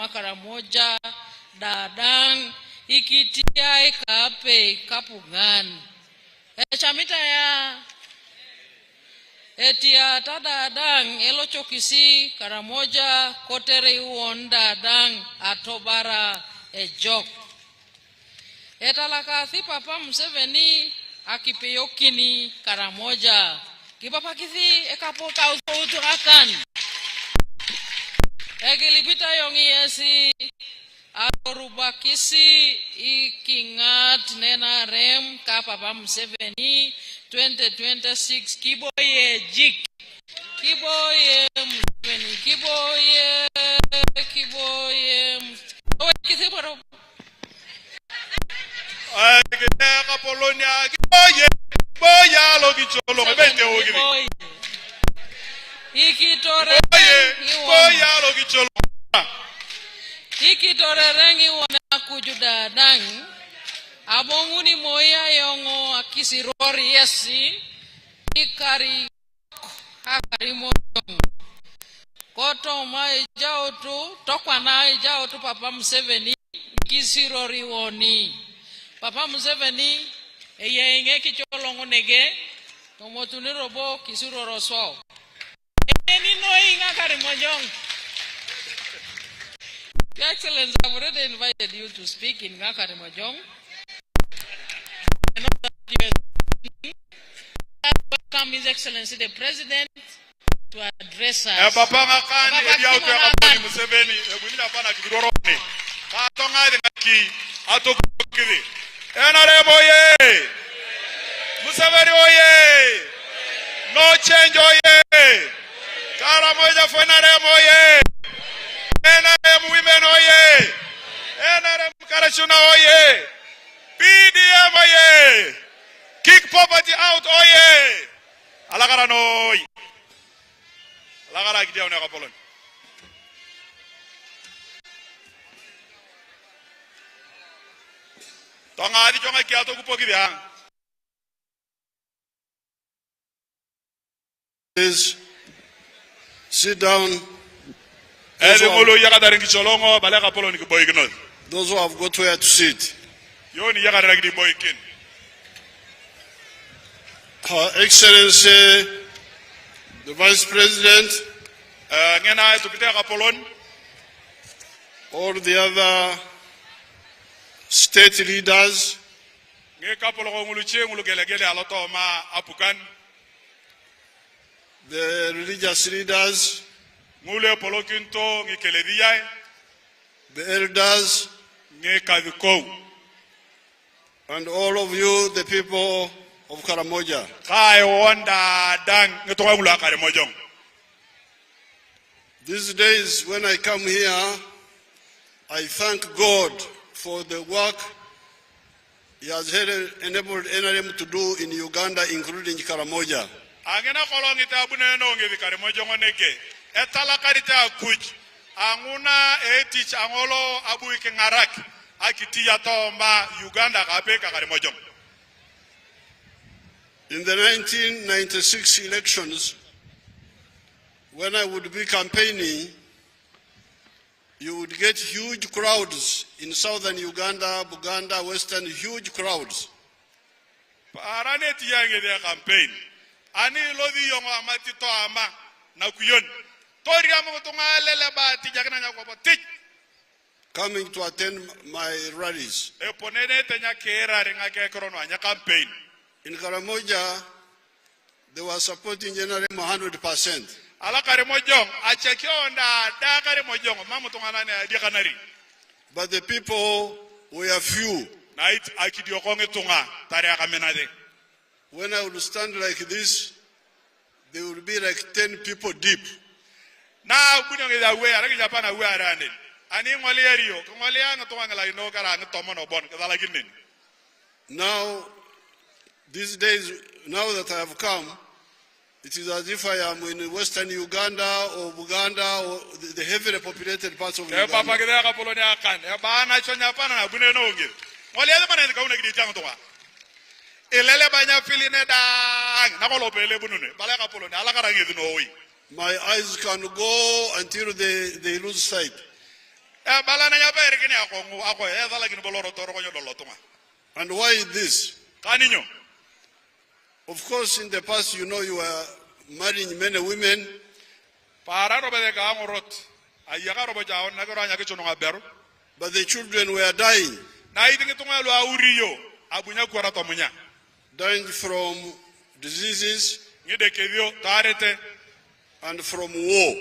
Karamoja dadang ikitia ikape kapungan chamita ya etia tadadang elo chokisi Karamoja kotere uon dadang atobara ejok etalakasi Papa Museveni akipeyokini Karamoja kipapa kisi ekapoka uturakan egilipita yongi yesi atorubakisi ikingat nena rem ka Papa Museveni 2026 kiboye jik kiboye Museveni kiboye kisi baro ka Polonia kiboye boya lo kicholo bete ogiri ikitore boya lo kicholo ikitore rengi wana kujuda dang abonguni moya yongo akisirori yesi ikari hakari mojong koto mai jautu tokwa nai jautu Papa Museveni kisirori woni Papa Museveni eyenge kicholongo nege tomotuni robo kisiroro so eni no inga kari mojong. Your Excellency, I've already invited you to speak in Ngakari Mojong. I know that you are welcome His Excellency the President to address us. Papa Ngakani ediautu ya Kaponi Museveni ebunina pana kidoroni. Katonga ngaki atokiri. Enaremo ye. Museveni oye. No change oye. Karamoja Fenaremo ye. NRM women oye, NRM Karashuna oye, PDM oye, kick poverty out oye, alagara noi, alagara kidia una kapolon. Tonga adi chonga kiato kupo kidia. Please sit down. Those who have got where to sit. Her Excellency, the Vice President, all the other state leaders, the religious leaders, the elders, and all of you, the people of Karamoja. These days, when I come here, I thank God for the work He has enabled NRM to do in Uganda, including Karamoja. Etalakarita kuj anguna etich angolo abu ikengarak akitia tomba Uganda kapeka Karimojong. In the 1996 elections, when I would be campaigning, you would get huge crowds in southern Uganda, Buganda, western, huge crowds. Paraneti yange their campaign. Ani lodi yongo amati to ama na kuyon. Coming to attend my rallies. In Karamoja, they were supporting General 100%. But the people were few. When I would stand like this, they would be like 10 people deep. Now, these days, now that I have come, it is as if I am in western Uganda or Buganda or the heavily populated parts of Uganda. My eyes can go until they lose sight. balana ya ba rekene akongu ako ya dala kini boloro toro konyo dolotunga. And why is this? Kaninyo. Of course, in the past, you know, you were marrying many women. Para robe de ka amorot. Ayaga robe jaon na gora nya kichono ngaberu. But the children were dying. Na idingi tunga lo auriyo abunya kwara to munya. Dying from diseases Ngide kedio tarete and from war.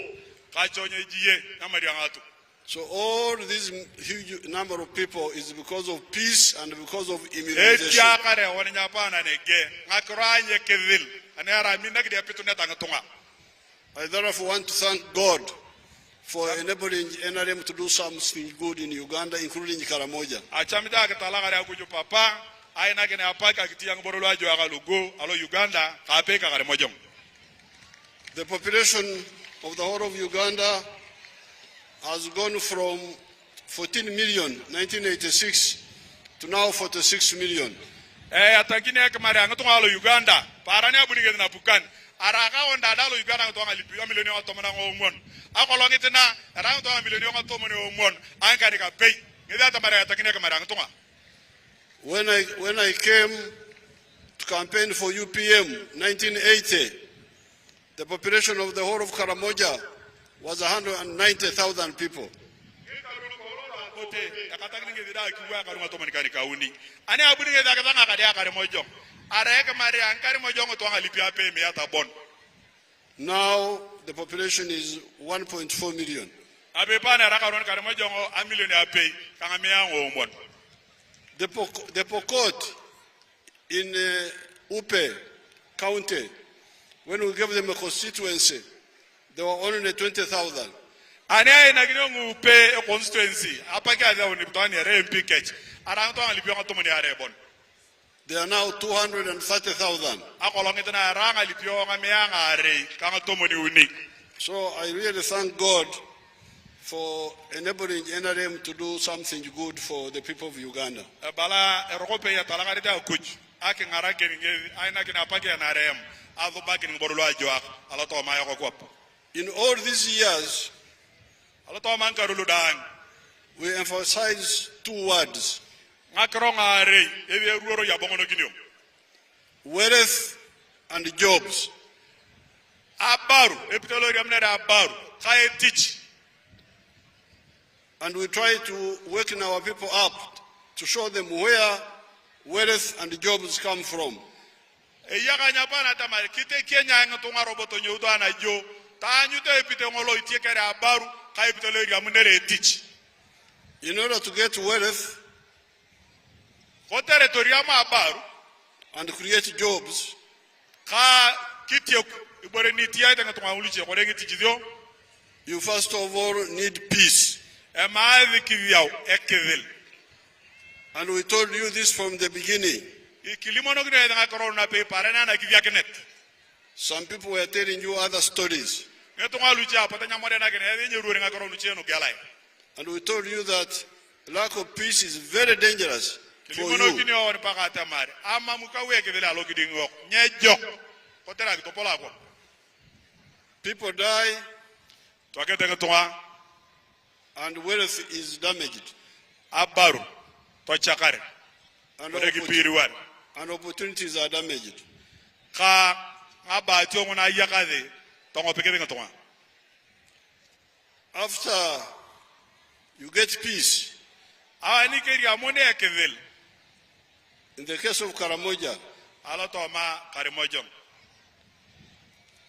ka chonye jiye na mariangatu. So all this huge number of people is because of peace and because of immunization. Etia kare woni nya pa na nege ngakra anye kedil. Anera minna gide pitu neta ngatunga. I therefore want to thank God for enabling NRM to do something good in Uganda, including Karamoja. Achamita katala kare akuju papa aina kene apaka kitiang borolo ajo agalugo alo Uganda ka peka kare mojong. The population of the whole of Uganda has gone from 14 million 1986 to now 46 million. Atakine kamare angatunga alo Uganda parani abunige na pukan araka onda dalo Uganda ngatunga lipi milioni otomana ngomon akolongitina aranga to milioni otomone omon ankari ka pay ngida tamare atakine kamare angatunga. When I came to campaign for UPM 1980, the population of the whole of Karamoja was 190,000 people. Now the population is 1.4 million. The Pokot in Upe County, when we gave them a constituency, they were only 20,000. They are now 230,000. So I really thank God for enabling NRM to do something good for the people of Uganda. In all these years, we emphasize two words: wealth and jobs. And we try to waken our people up to show them where wealth and jobs come from. In order to get wealth and create jobs, you first of all need peace. And we told you this from the beginning. Some people were telling you other stories. And we told you that lack of peace is very dangerous for you. People die and wealth is damaged. And opportunities are damaged. After you get peace, in the case of Karamoja,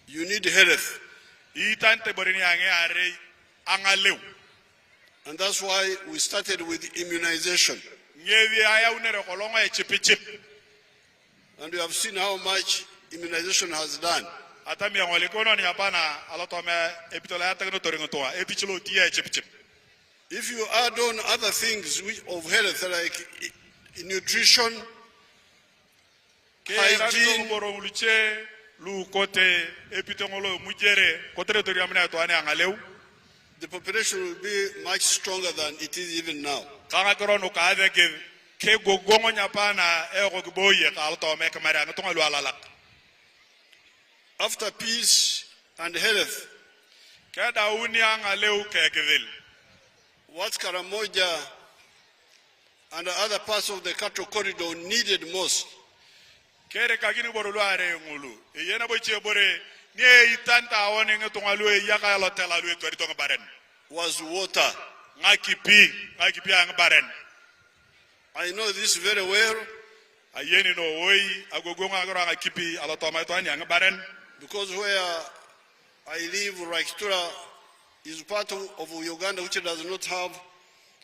you need health. And that's why we started with immunization. And we have seen how much immunization has done. If you add on other things of health like nutrition, hygiene, the population will be much stronger than it is even now. After peace and health, what Karamoja and other parts of the cattle corridor needed most kere kagini borolo are ngulu yena boche bore ne itanta woni ngatongalu yaka lotela lu etori to baren was water. ngakipi ang baren. I know this very well ayeni no oi agogonga agora ngakipi alotoma to ani ang baren because where I live, Raikitura is part of Uganda which does not have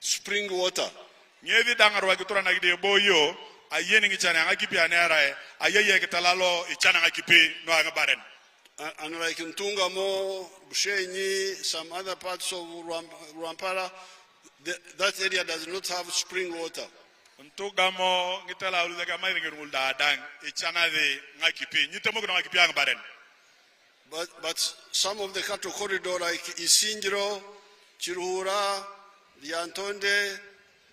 spring water. ngevi dangar Raikitura na gide boyo ayeni ngichana ngakipi anera ayeye ketalalo ichana ngakipi no ang baren. And like in Tungamo, Bushenyi, some other parts of Rwampara, that area does not have spring water. Ntugamo ngitala uleka mai ngirul dadang ichana de ngakipi nyitemo ko ngakipi ang baren. But some of the cattle corridor like Isinjiro, Chiruhura, the Antonde,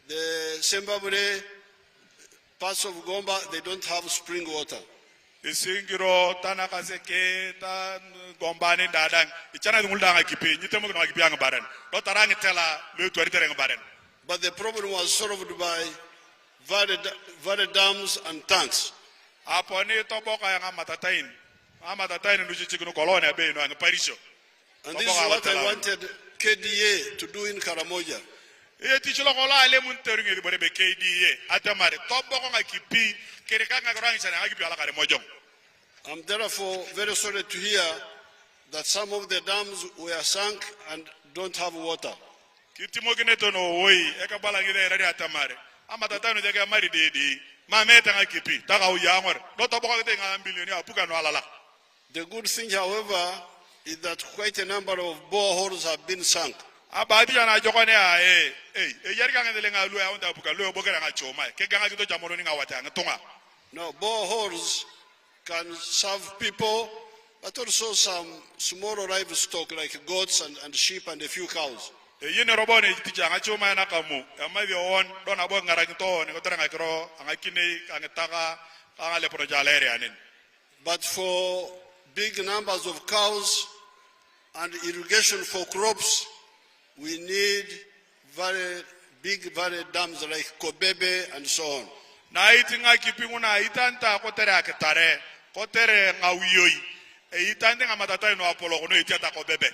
the Sembabure, parts of Gomba, they don't have spring water. Isingiro tanaka seke tan gombani dadang ichana ngulda ngakipi nyitemo ko ngakipi ang baren. Do tarang tela le tuari tereng baren. But the problem was solved by valley dams and tanks. Apone toboka yang matatain. Amatatain nduchi chikuno kolone be no ang parisho. And this is what I wanted KDA to do in Karamoja. E tichilo kola ale munteru ngi bore be KDA atamare toboko ngakipi kereka ngagorangi sana ngakipi ala kare mojong. I'm therefore very sorry to hear that some of the dams were sunk and don't have water. Kitimo to no oi eka bala ngi de radi atamare. Amatatano de mari dedi mameta ngakipi taka uyangor do toboko de ngambili apuka no alala. The good thing, however, is that quite a number of boreholes have been sunk. Abadi ana jokone e yerga ngandele ngalu ya onda apuka lo bogera ngachoma ke ganga kito jamoro ni ngawata ngatunga. Now boreholes can serve people, but also some small livestock like goats and sheep and a few cows. Yene robone tija ngachoma na kamu amabi on dona bo ngara ngito ne ngotra ngakro angakine angataka angale projale anin. But for big numbers of cows and irrigation for crops, we need very big dams like Kobebe and so on. Na itinga kipinguna itanta kotere aketare kotere ngawiyoi itande ngamatata no apolo no itiata Kobebe.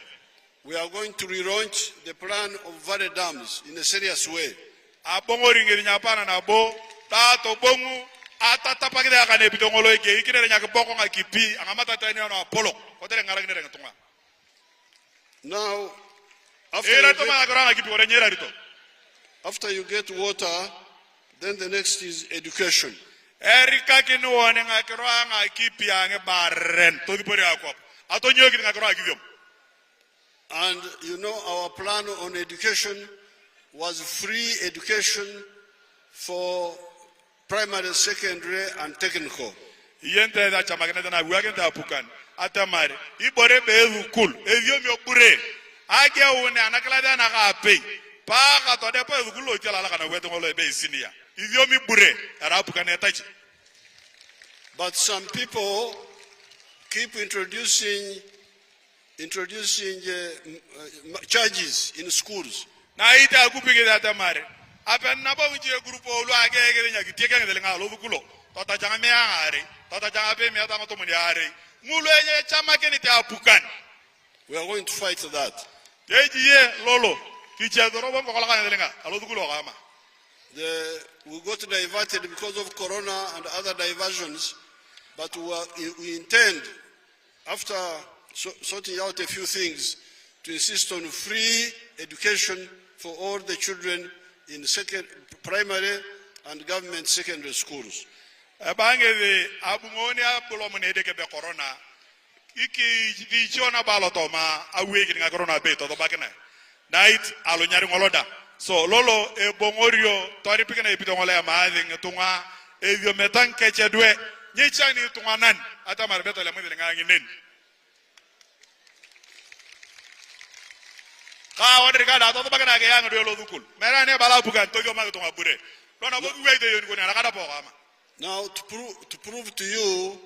We are going to relaunch the plan of valley dams in a serious way. Abongori ngirinya pana na bo tato bongu atata pakide akane bitongolo ike ikire nya keboko ngakipi angamatata ni no apolo kotere ngarangire ngatunga. Now after you get water, then the next is education. Erika kinuone ngakiro ngakipi ange barren to dipori akop atonyo kiti ngakiro akivyo. And you know our plan on education was free education for primary, secondary and technical. Yente da chamagena na wiagenda apukan atamare ibore be ukul evyo mi okure age one anaklada na kape pa ka to de pa ukulo tela la kana weto ngolo be sinia evyo mi bure ara apukan etachi. But some people keep introducing charges in schools. Na ita kupige da tamare apen na ba unje grupo lu age ege nya kiteke ngele ngalo ukulo tota janga me are tota janga be me ata ngoto muni are ngulu enye chama ke ni ta apukan. We are going to fight that. Lolo kichadoro bongo kola kana ngele ngalo ukulo kama we got diverted because of corona and other diversions, but we intend, after sorting out a few things, to insist on free education for all the children in primary and government secondary schools. Bange abungoni abulomune de kebe corona iki dichona balotoma awe ki corona be to bakena night alonyari ngoloda. So lolo e bongorio tori pikena e pitongole ya maadhi ngetunga evyo metanke chedwe nyichani tunga nan ata marbeto le mwili ngangi nini ka wadri kada to bakena ke yang do lo dukul mera ne bala bukan to yo ma tunga bure dona bo we de yoni ko na kada pokama. Now to prove to you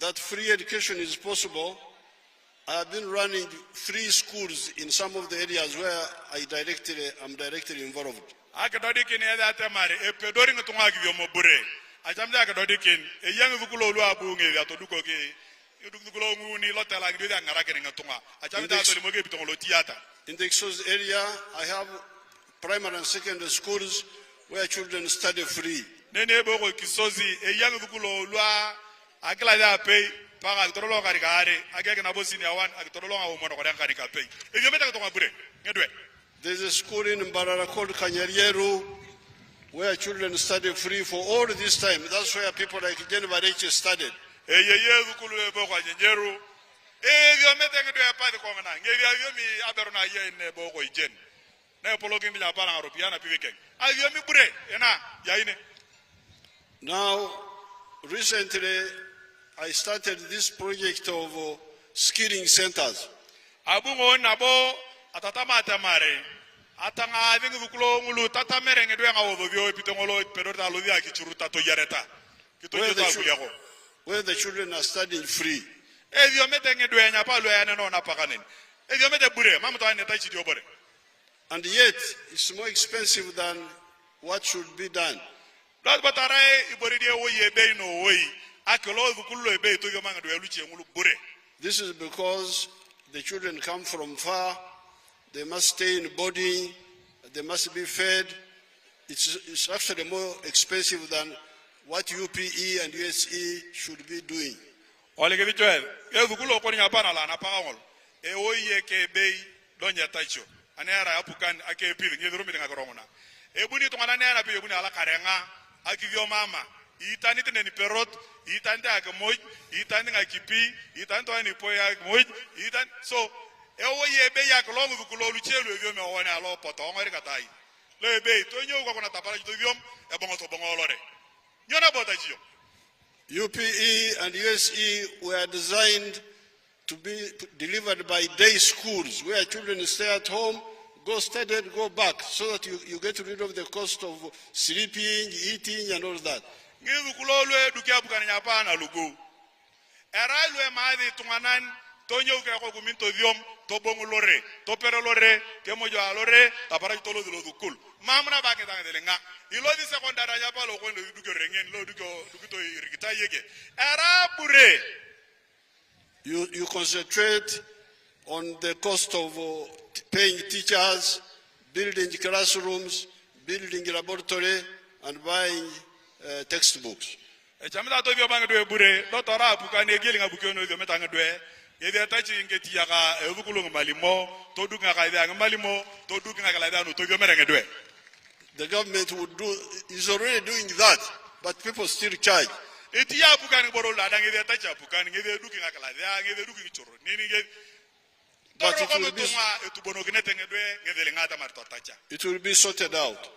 that free education is possible, I have been running free schools in some of the areas where I'm directly involved. Akadodikin edate mari epedoring tunga givyo mobure. Ajamda akadodikin e yang vukulo lu abu nge atoduko ke yudukulo nguni lotela ngidi ngarake ngatunga. Ajamda atoli moge bitongolo tiata. In the exposed area, I have primary and secondary schools where children study free. Nene boko kisozi e yang vukulo lu akla da pay para torolo karikare ageke na bosi ni awan aktorolo nga umono kwa karika pay. Evyo meta kutonga bure. Ngedwe. There's a school in Mbarara called Kanyarieru where children study free for all this time. That's where people like Geneva Reche studied. Now, recently, I started this project of skilling centers. Atanga avingi vukulo ngulu tata merenge dwe ngawo vyo pitongolo pedota lodia kichuruta to yareta where the children are studying free. Evyo metenge dwe nya pa lo ya no na pakanen evyo mete bure mamu to aneta chidi obore, and yet it's more expensive than what should be done. Lord batare ibori de wo ye be no wo akelo vukulo e be to yo manga dwe luchi ngulu bure. This is because the children come from far. They must stay in boarding, they must be fed. It's actually more expensive than what UPE and USE should be doing. Ole ke bichoel, e vukulo ko ni apana la na pangol. E oye ke bei donya tacho. Anera apukan ake pili ngi rumi nga korongona. E buni to ngana na pe buni ala karenga akivyo mama. Itani tene ni perot, itani ake moj, itani nga kipi, itani to ni poya moj, itani so ewo ye be ya kolongu vukulo luchelu evyo me wona alo poto ngori katai le be to nyo kwa kona tapara to vyom e bongo to bongo lore nyona bota jiyo. UPE and USE were designed to be delivered by day schools where children stay at home, go study and go back so that you get rid of the cost of sleeping, eating and all that. Ngi vukulo lwe dukia bukana nyapana lugu era lwe maadi tunganan Tonyo ke ko guminto diom to bongolore to perolore ke mojo alore tapara to lo dukul mamna ba ke tanga delenga ilo di secondary ya palo ko duko rengen lo duko to irikita yeke era bure. You concentrate on the cost of paying teachers, building classrooms, building laboratory and buying textbooks. E chamda to bio banga do bure do tora apukane egelinga bukeno do metanga do Yede tachi ngeti yaka evukulung malimo, todu ngakaidia malimo, todu ngakaidia no toyo merenge dwe. The government is already doing that, but people still charge. Eti ya apukani boro la dangi de tachi apukani ngede duki ngakaidia ngede duki choro. Nini ngede. But it will be sorted out.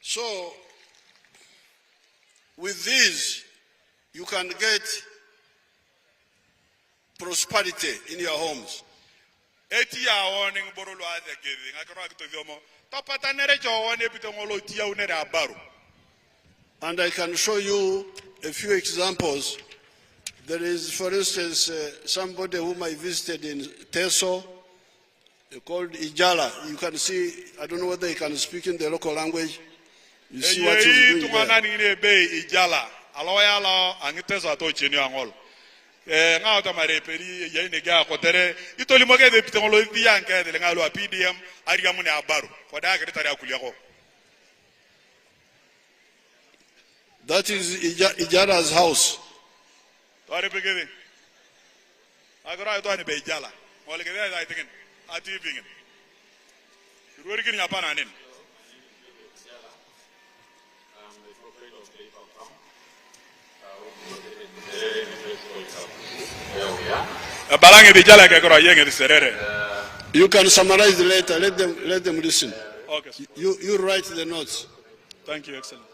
So, with these, you can get prosperity in your homes. And I can show you a few examples. There is, for instance, somebody whom I visited in Teso, called Ijala. You can see, I don't know whether he can speak in the local language. You see what he's doing there. That is Ijala's house. You can summarize later. Let them listen. Okay. You write the notes. Thank you, Excellent.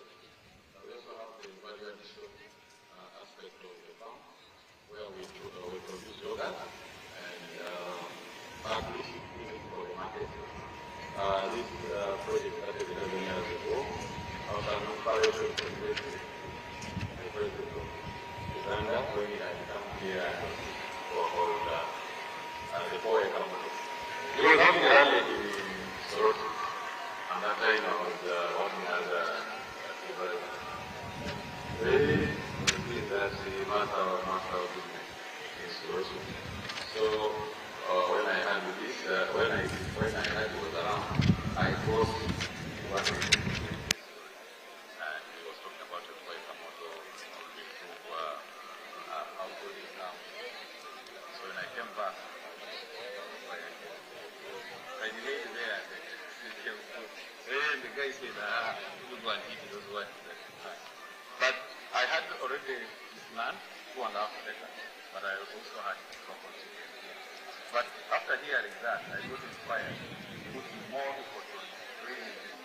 When I come here guy said, you go and eat those ones. But I had already this land, 2.5 acres, but I also had property. But after hearing that, I got inspired to put more effort on raising this.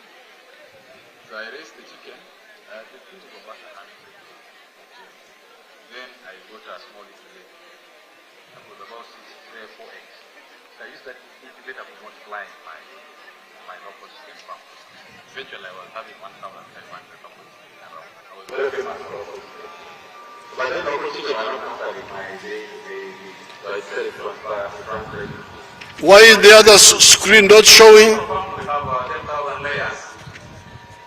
So I raised the chicken, the thing was about 100. Then I got a small incubator. That was about 4 eggs. So I used that incubator for multiplying my local chicken farm. Eventually I was having 1,500 local chicken around. I was very famous for local chicken. But then local chicken are not comfortable my day. So I decided to transfer. Why is the other screen not showing? We have 10,000 layers,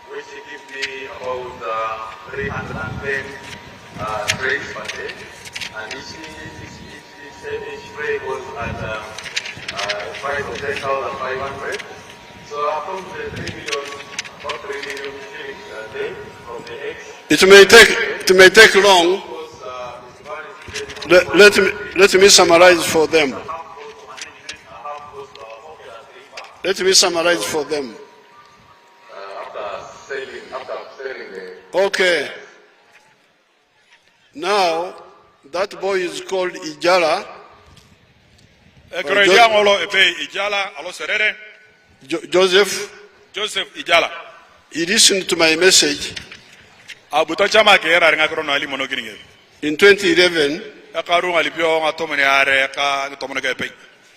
which give me about 310 trays per day. And each tray was at a price of 10,500. So from the 3 million, about 3 million shillings a day from the eggs. It may take long. Let me summarize for them. Let me summarize for them. After selling the... Okay. Now, that boy is called Ijala. Joseph Ijala. He listened to my message in 2011.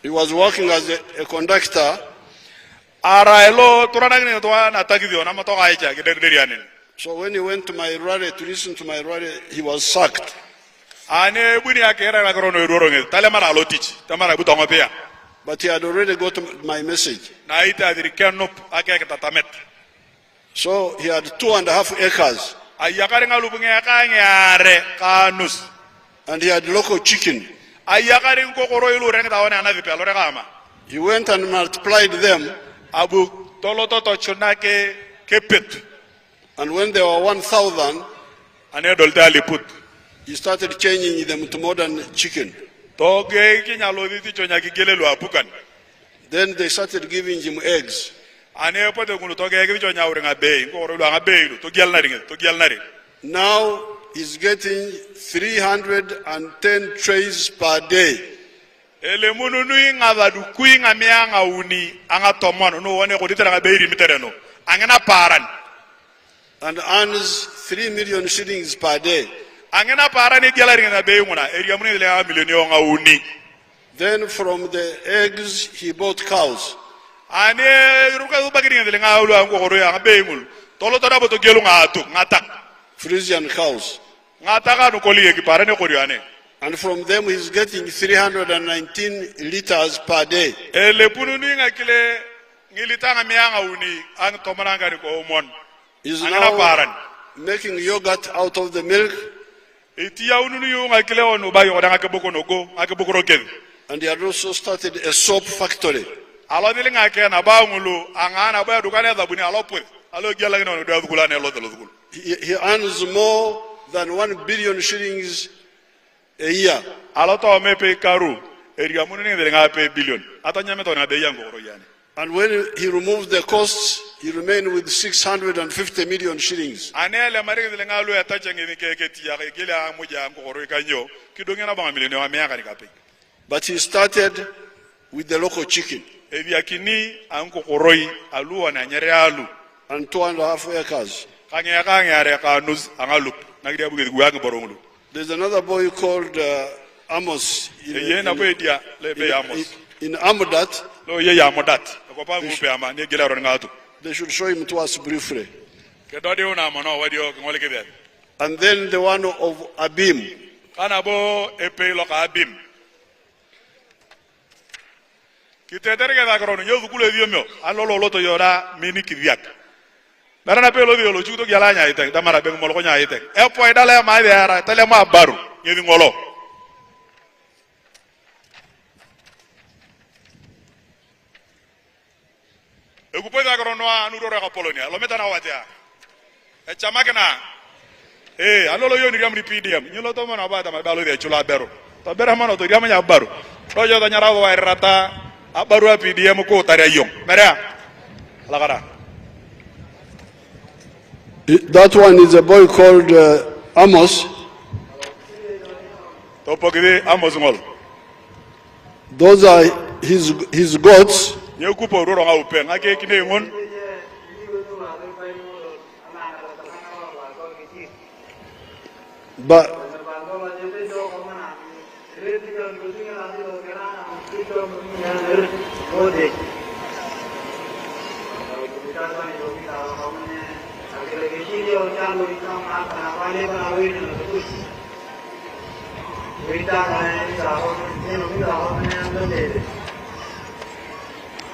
He was working as a conductor. So when he went to my rally to listen to my rally, he was sacked. But he had already got my message. So he had 2.5 acres. And he had local chicken. He went and multiplied them. And when they were 1,000, he started changing them to modern chicken. Then they started giving him eggs. Now he's getting 310 trays per day. And earns 3 million shillings per day. Then from the eggs he bought cows. Frisian cows. And from them he's getting 319 liters per day. He's now making yogurt out of the milk. And he had also started a soap factory. He earns more than 1 billion shillings a year. And when he removes the costs, he remains with 650 million shillings. But he started with the local chicken. And 2.5 acres. There's another boy called Amos in Amudat. They should show him to us briefly. And then the one of Abim. That one is a boy called Amos. Topogide Amos ngol. Those are his goats. Ye kupo roro nga upe ngake kine ngon. But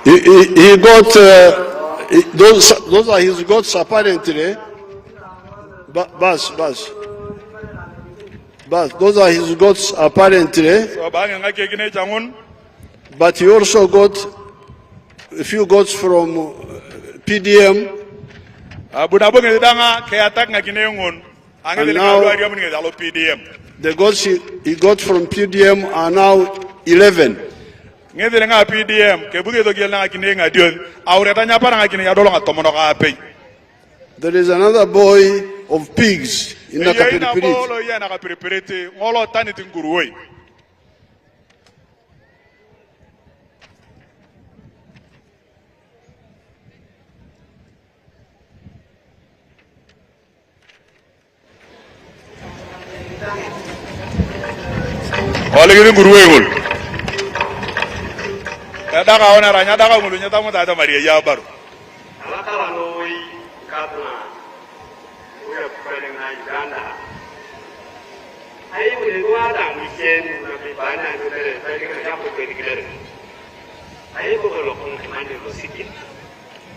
he got those are his goats apparently. Bas. Those are his goats apparently. So bangi ngake kine changun. But he also got a few goats from PDM. Bunabonge danga kaya tak ngakine ngon. And now PDM. The goats he got from PDM are now 11. PDM There is another boy of pigs in Nakapiripiri. Daga ona ranya daga mulunya tamu tada Maria ya baru. Alakala noi katuna uya kupelenga Uganda. Ayi mule kuada misen na bibana ndele pele yapo kweli. Ayi bogolo kun kimande losiki.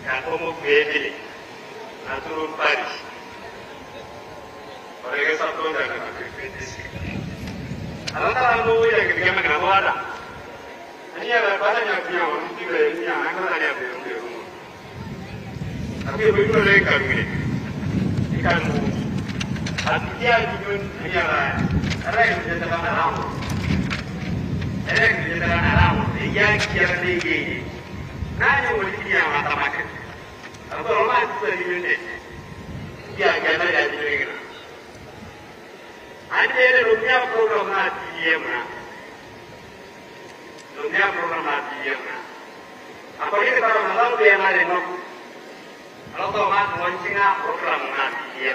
Ka tomo kweli. Na turu Paris. Orege satonda na kweli. Alakala noi ya kigema kana wada. Ini ada pada yang punya orang juga ini yang akan ada yang belum. Tapi begitu mereka ini ikan hati dia juga ini ada yang jadi dalam alam. Ada yang jadi dalam alam. Dia kira lagi. Nanya boleh dia mata makan. Apa orang itu ini? Dia jangan jadi begini. Ada rupiah program nanti dia mana? Dunia program nanti ya, apa ini kalau malam dia ada nok, kalau kau mat launchingnya program nanti ya,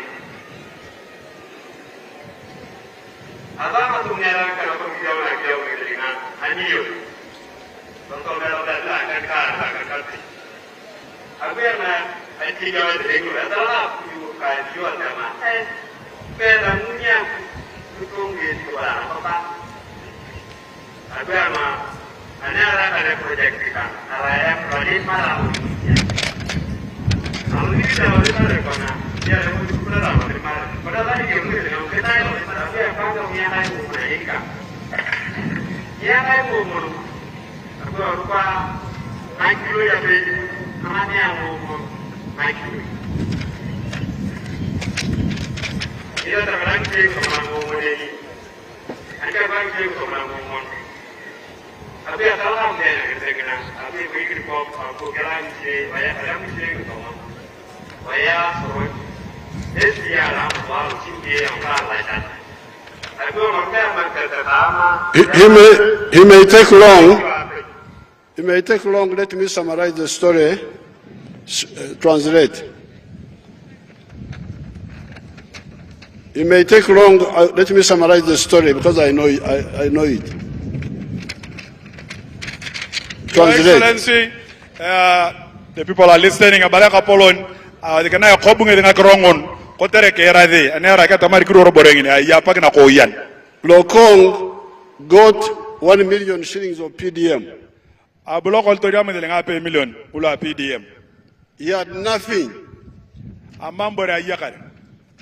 apa maksudnya kalau kau jauh dengan anjir, kalau kalau dah akan kerja, apa yang anjir jauh dengan adalah jual sama, pedangnya tutung gitu apa, apa yang ada project kita, yang project malam. Kalau ini sudah ada kona, dia ada sudah lama kemarin. Padahal tadi dia mungkin kita itu, tapi apa yang lain mungkin ini. Yang lain mungkin, aku lupa naik dulu ya beli, namanya yang mungkin naik dulu. Dia terkadang sih kemana mungkin ini, ada bang sih kemana mungkin. Tapi asalnya dia kena, tapi begitu aku jalan sih, banyak orang sih gitu, banyak soal, dia lah, baru sih dia yang lain. Tapi orang yang pertama, He may take long. It may take long. Let me summarize the story. Translate. It may take long. Let me summarize the story because I know it. Your Excellency, the people are listening. Abalaka polon, the kana kobunge nga krongon, kotere kera de, anera kata mari kuro borengini, ya pagna koyan. Lokong got 1 million shillings of PDM. Abuloko altoriam de nga pay million, ula PDM. He had nothing. Amambo ya yakare.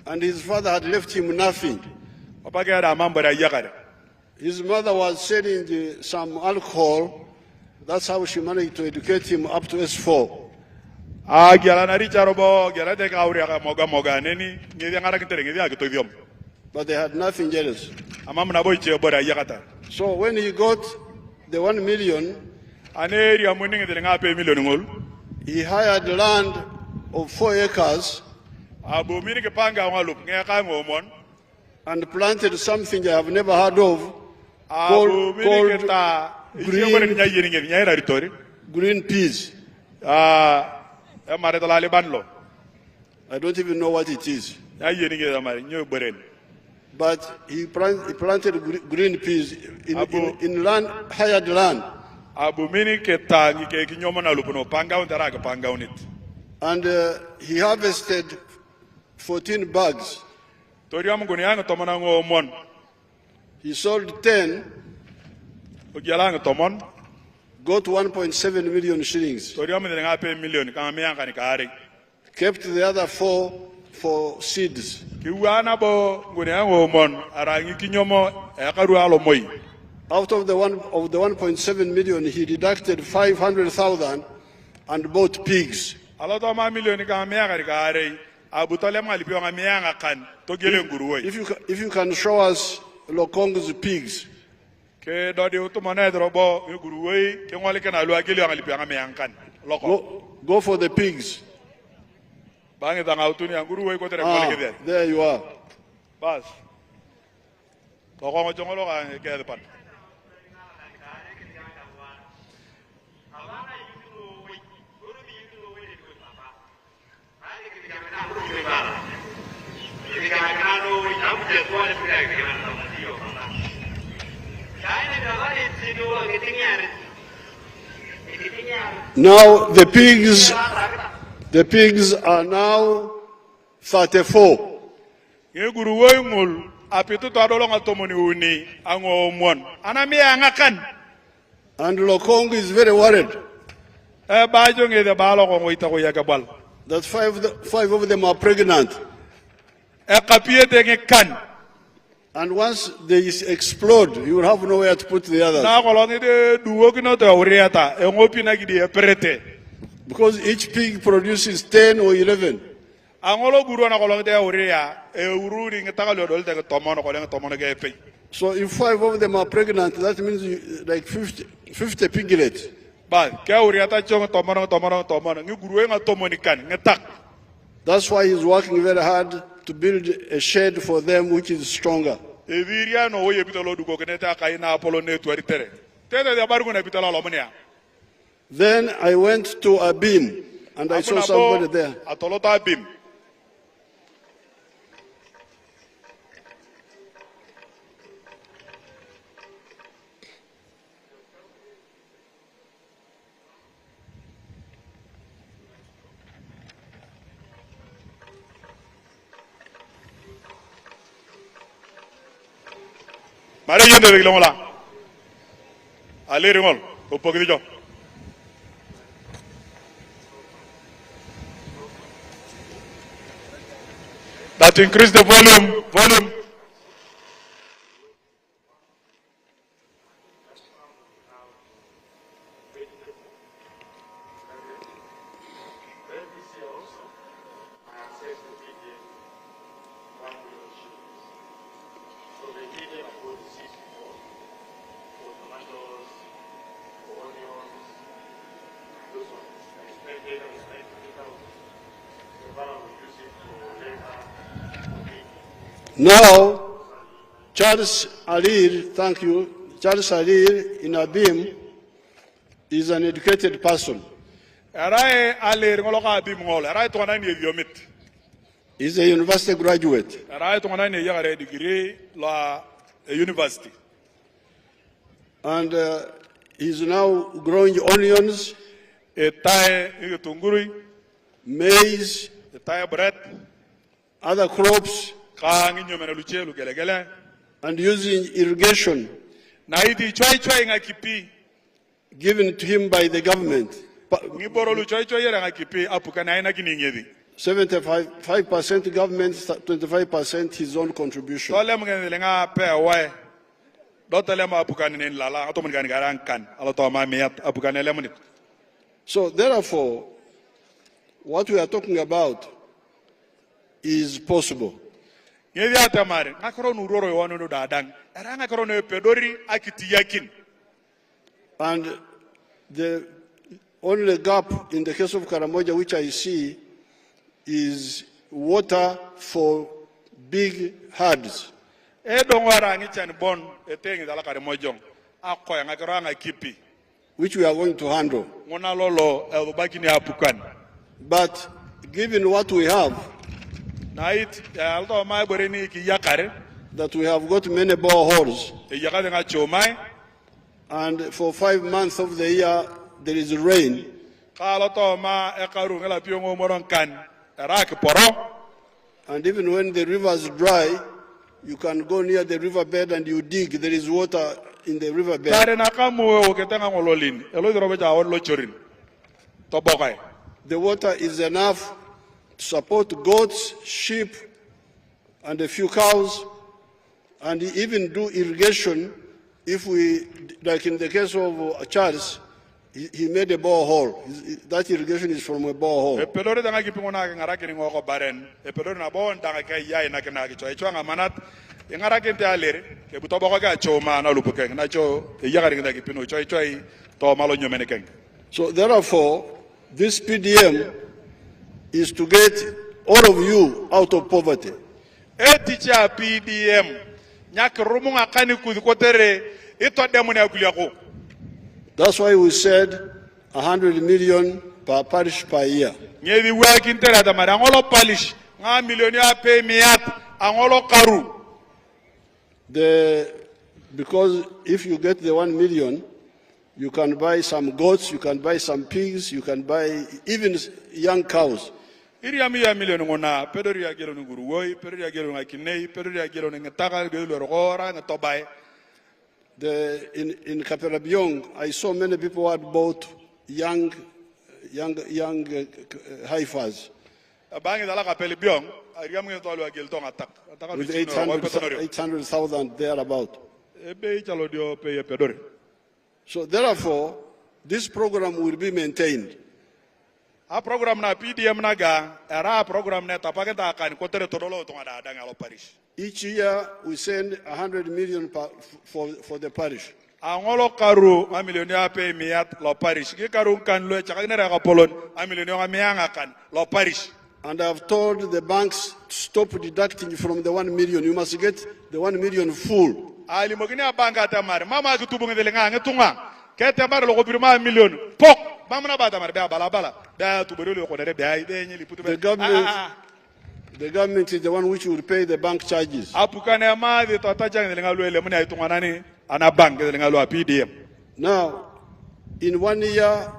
And his father had left him nothing. Opagera amambo ya yakare. His mother was selling some alcohol. That's how she managed to educate him up to S4. But they had nothing else. So when he got the 1 million, he hired land of 4 acres Abu mini ke panga ngalup ngeka ngomon. and planted something I have never heard of Abu mini called ke ta green- green green peas. mare dalale banlo. I don't even know what it is. Mare nyo beren. But he planted green peas Abu- in land, hired land. Abu mini ke ta ngike kinyomo na lupuno panga untara ke panga unit. And he harvested 14 bags. Toriam guniang tomona ngomon. He sold 10, Ugialang tomon. got 1.7 million shillings, Toriam ni ngape million kama mianga ni kari. kept the other 4 for seeds. Kiwana bo guniang ngomon arangi kinyomo ekaru alo moi. Out of the 1.7 million, he deducted 500,000 and bought pigs. Aloto ma million kama mianga ni kari. Abu tole malipi wanga mianga kan togele nguruwe. If you can show us Lokong's pigs, Ke dodi utumane drobo nguruwe ke ngwale ke na lu ageli wanga lipi wanga mianga kan. Loko. go for the pigs. Bangi tanga utuni nguruwe ko tere ngwale ke der. There you are. Bas. Loko ngojongolo ka ke depan. Now the pigs are now 34. Nguruwe ngul apitu to adolo ngatomoni uni ango mon. Ana mianga kan. And Lokong is very worried Bajo ngede balo ko ngoita ko yaga bal. that five of them are pregnant. Kapie de kan. And once they explode, you will have nowhere to put the others. Na koloni de duwo kino to uriata e ngopi na gidi perete. Because each pig produces 10 or 11. Angolo guru na koloni de uria e ururi ngata lo dol de tomono ko le tomono ge pe. So if 5 of them are pregnant, that means like 50 piglets. Ba ke uriata chong tomono ngi guru nga tomoni kan ngata. That's why he's working very hard to build a shed for them which is stronger. E viria no oye bitolo du ko keneta kaina apolo ne tuari tere. Tere de baru na bitala lo mania. Then I went to Abim and I saw somebody there. Atolota Abim. Mare yende de longola. Ale ringol o pogidi jo. That increase the volume. Now, Charles Alir, thank you, Charles Alir in Abim is an educated person. Arae ale ringolo ka Abim ngol. Arae to na ni yomit. He's a university graduate. Arae to na ni yagare degree la university. And he's now growing onions, Etae tunguri, maize, etae bread, other crops, ka nginyo mena luchelu gelegele. and using irrigation Na iti choi ngakipi. given to him by the government. Ngiboro lu choi yera ngakipi apuka na ina kiningedi. 75% government, 25% his own contribution. Tole mngene nga pe wa. Dotele ma apuka ni lala ato mngani garan kan. Alo to ma miat apuka ne lemonit. So therefore, what we are talking about is possible. Ngedi atamare ngakoro nuroro yono no dadang. Era ngakoro no pedori akiti yakin. And the only gap in the case of Karamoja which I see is water for big herds, which we are going to handle. But given what we have, that we have got many boreholes, and for 5 months of the year there is rain, and even when the rivers dry, you can go near the riverbed and you dig, there is water in the riverbed. The water is enough to support goats, sheep, and a few cows, and even do irrigation if we, like in the case of Charles, he made a borehole. That irrigation is from a borehole. So therefore, this PDM is to get all of you out of poverty. That's why we said 100 million per parish per year. Because if you get the 1 million, you can buy some goats, you can buy some pigs, you can buy even young cows. In Kaperabiong, I saw many people had bought young heifers with 800,000 thereabout. So therefore, this program will be maintained. Each year we send 100 million for the parish. And I've told the banks to stop deducting from the 1 million. You must get the 1 million full. The government is the one which will pay the bank charges. Now, in 1 year,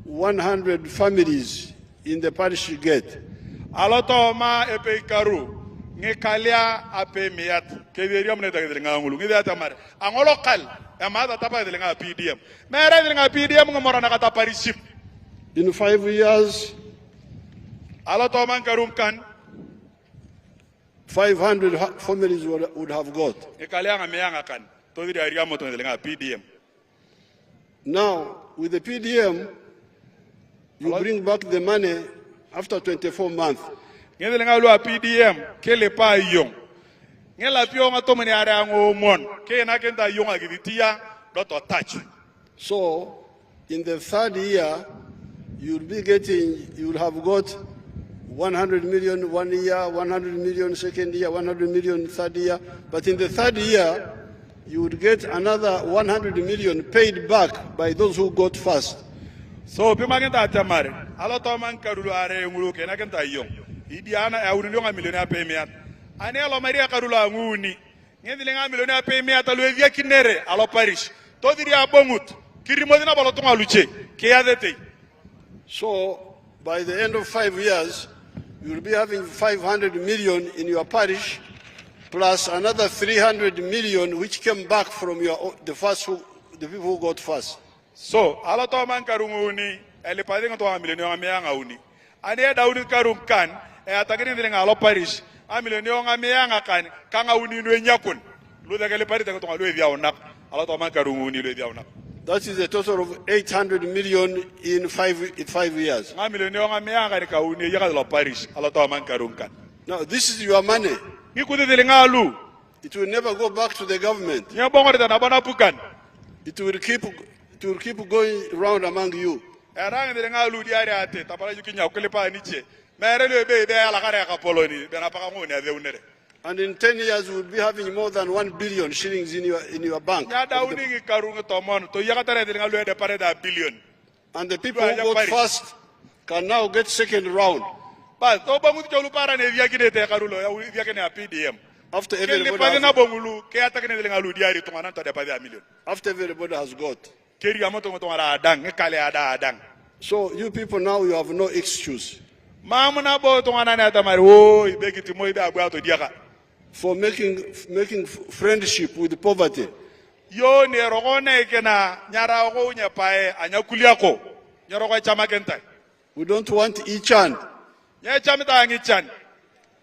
100 families in the parish get. In 5 years, 500 families would have got. Now, with the PDM, you bring back the money after 24 months. So, in the third year, you'll have got 100 million 1 year, 100 million second year, 100 million third year. But in the third year, you would get another 100 million paid back by those who got first. So, so by the end of 5 years, you will be having 500 million in your parish, plus another 300 million which came back from the people who got first. So, that is a total of 800 million in 5 years. Now, this is your money. It will never go back to the government. It will keep going around among you. mere le be be ala kare ka poloni be na paka ngone ave unere. And in 10 years, we will be having more than 1 billion shillings in your bank. Nya dawni karunga tomon to yakatare de ngalu de pare da billion. And the people who got first can now get second round. But to bangu cholu para ne yakine te karulo ya yakine a PDM. After everybody has got. So you people now, you have no excuse for making friendship with poverty. We don't want each hand.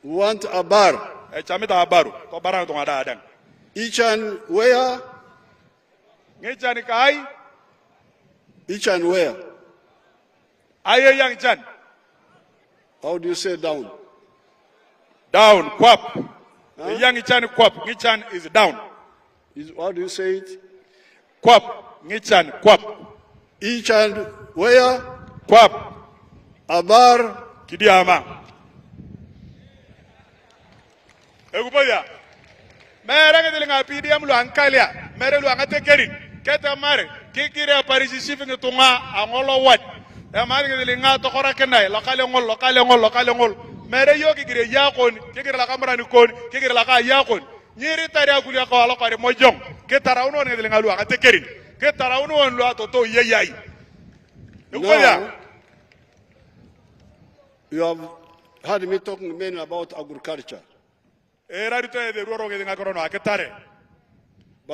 We want a bar. Each and where? Each and where? How do you say down? Down, kwap. Young chan kwap. Ngichan is down. How do you say it? Kwap. Ngichan kwap. Each and where? Kwap. Abar. Kidiama. Egupoya. Mere ngedelinga PDM lu ankalia. Mere lu angate keri. Keta mare. Kikire Paris shipping tunga angolo wat. Mare ngedelinga tokora kenai. Lokale ngol. Mere yo kikire yakon. Kikire la kamera ni kon. Kikire la ka yakon. Nyiri tari akulia kwa lokare mojong. Ketara uno ngedelinga lu angate keri. Ketara uno lu atoto yeyai. Egupoya. You have heard me talking mainly about agriculture. But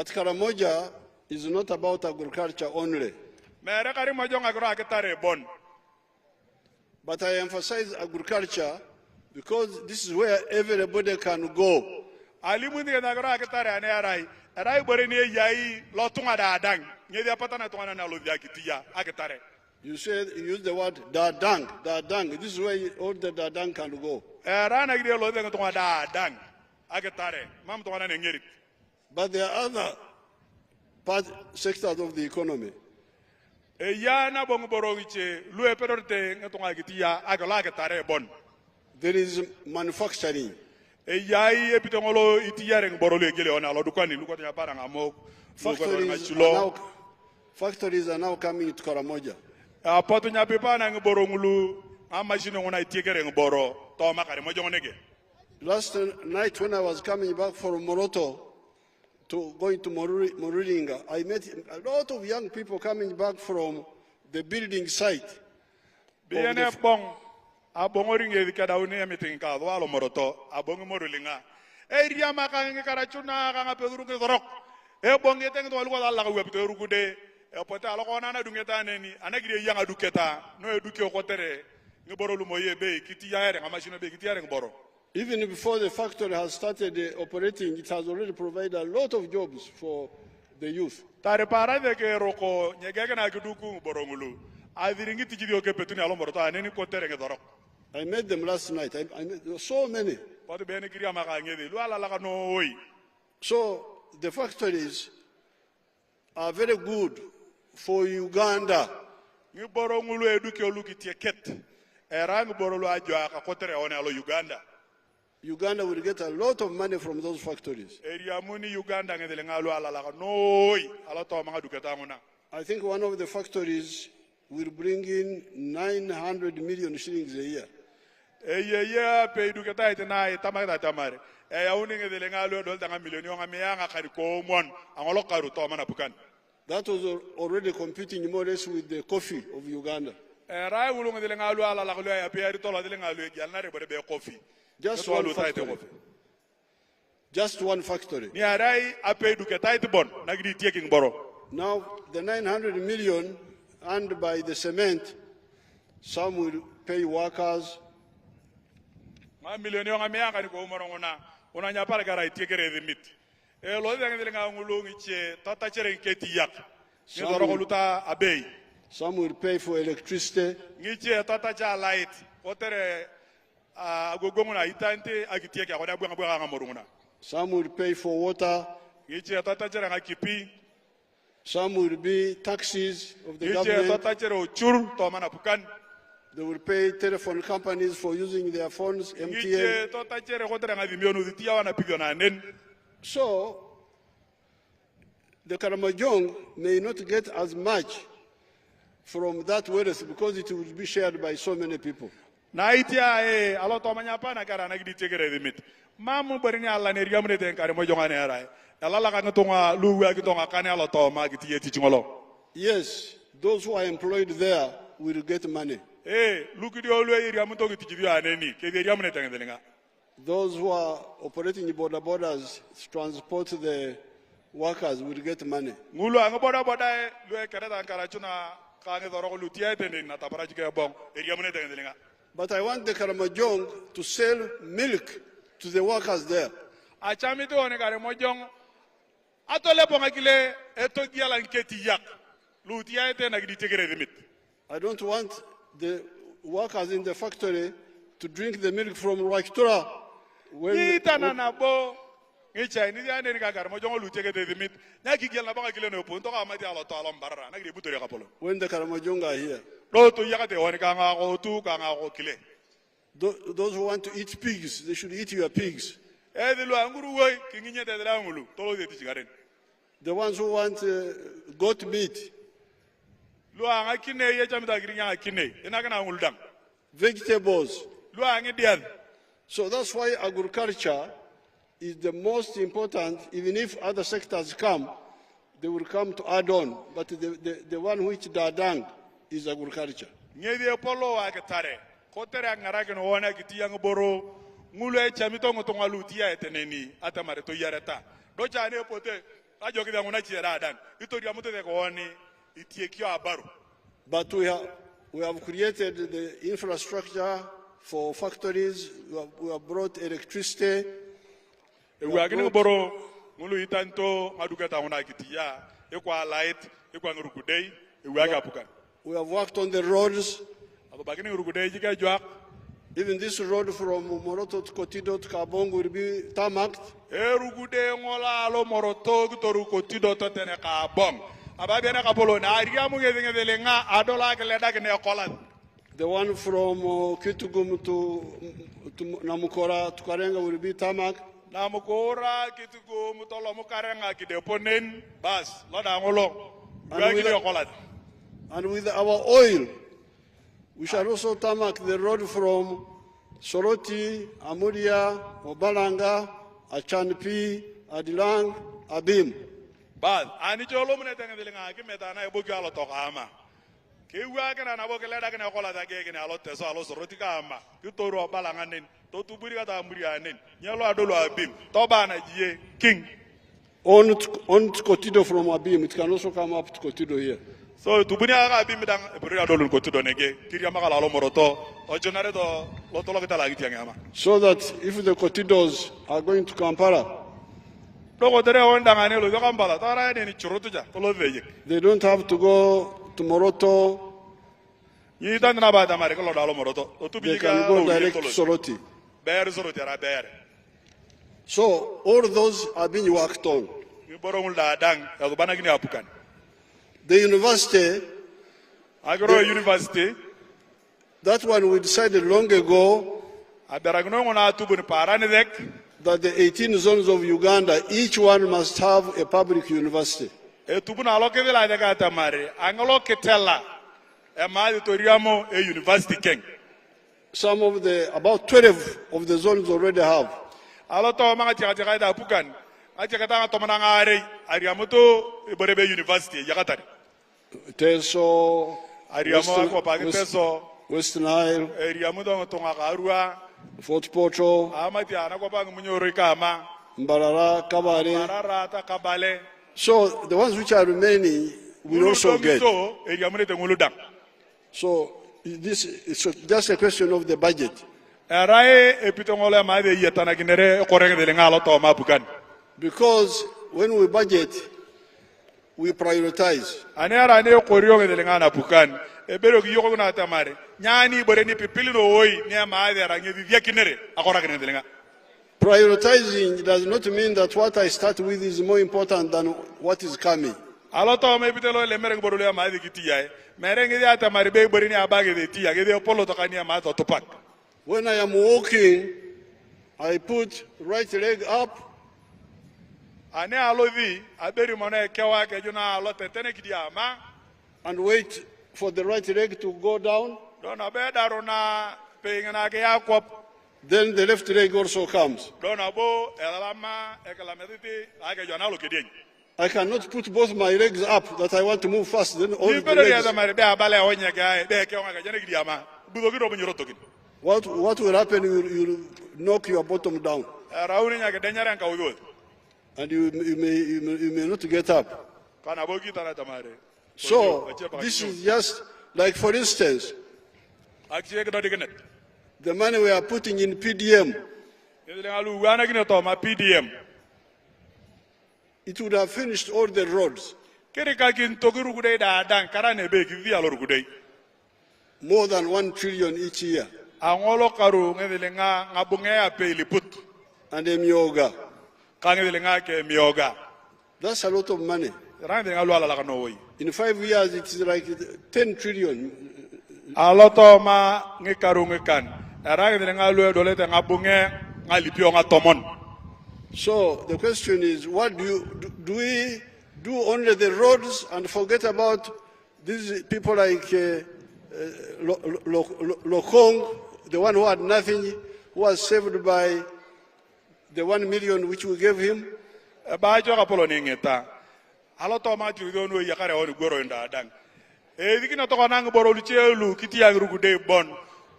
Karamoja is not about agriculture only. But I emphasize agriculture because this is where everybody can go. You said, you use the word dadang. This is where all the dadang can go. But there are other sectors of the economy. There is manufacturing. Factories are now coming to Karamoja. Last night when I was coming back from Moroto to going to Morilinga, I met a lot of young people coming back from the building site. Even before the factory has started operating, it has already provided a lot of jobs for the youth. I met them last night. I met so many. So the factories are very good for Uganda. Uganda will get a lot of money from those factories. I think one of the factories will bring in 900 million shillings a year. That was already competing more or less with the coffee of Uganda. Just one factory. Just one factory. Now, the 900 million earned by the cement, some will pay workers. Some will pay for electricity. Some will pay for water. Some will be taxes of the government. They will pay telephone companies for using their phones, MTN. So, the Karamojong may not get as much from that wealth because it will be shared by so many people. Yes, those who are employed there will get money. Those who are operating borders to transport the workers will get money. But I want the Karamojong to sell milk to the workers there. I don't want the workers in the factory to drink the milk from Raktura when the Karamojong are here. Those who want to eat pigs, they should eat your pigs. The ones who want goat meat, vegetables. So that's why agriculture is the most important. Even if other sectors come, they will come to add on. But the one which dadang is agriculture. But we have created the infrastructure for factories. We have brought electricity. We have worked on the roads. Even this road from Moroto to Kotido to Kabong will be tarmacked. The one from Kitugum to Namukora to Karenga will be tarmac. And with our oil, we shall also tarmac the road from Soroti, Amudia, Obalanga, Achanpi, Adilang, Abim. But on to Kotido from Abim, it can also come up to Kotido here. So to so that if the Kotidos are going to Kampala, they don't have to go to Moroto. They can go direct to Soroti. So all those are being worked on. The university, that one we decided long ago that the 18 zones of Uganda, each one must have a public university. Some of about 12 of the zones already have. Teso, West Nile, Fort Portal, Mbarara, Kabale. So the ones which are remaining will also get. So this is just a question of the budget. Because when we budget, we prioritize. Prioritizing does not mean that what I start with is more important than what is coming. Aloto me bitelo le mereng borule ma di kitiya. Mereng dia ta maribe borini abage de tia ge de polo to kania ma to pak. When I am walking, I put right leg up Ane alovi aberi mona kewa ke juna alote tene kidia ma and wait for the right leg to go down. don abeda na pengena ke yakop Then the left leg also comes. don abo elama ekalamediti age jona lo kedien. I cannot put both my legs up that I want to move fast. Then all Ni the pero ya legs. maribe abale onya ga de ke onga jene kidia ma. Budo giro bunyo tokin. What will happen? You knock your bottom down, Rauni nya ke denyara ka ugo. and you may not get up. Kana bogi tana tamare. So this is just like, for instance, Aksi ke do digenet. the money we are putting in PDM. Ni le alu wana gine to ma PDM. It would have finished all the roads, Kiri ka kin togiru gudai da dan karane be ki via lor gudai. more than 1 trillion each year. Angolo karu ngedile nga ngabunge ya pe liput. And a myoga. Ka ngedile nga ke mioga. That's a lot of money. Rang de ngalu ala la kano woi. In 5 years, it is like 10 trillion. Aloto ma ngikaru ngikan. Rang de ngalu dole te ngabunge ngalipio ngatomon. So the question is, what do we do only the roads and forget about these people like Lokong, the one who had nothing, who was saved by the 1 million which we gave him? Ba jo ka polo ni ngeta. Aloto ma ti do no ya kare oni goro nda dan. Dikina to kana ngoro lu chelu kiti ya rugude bon.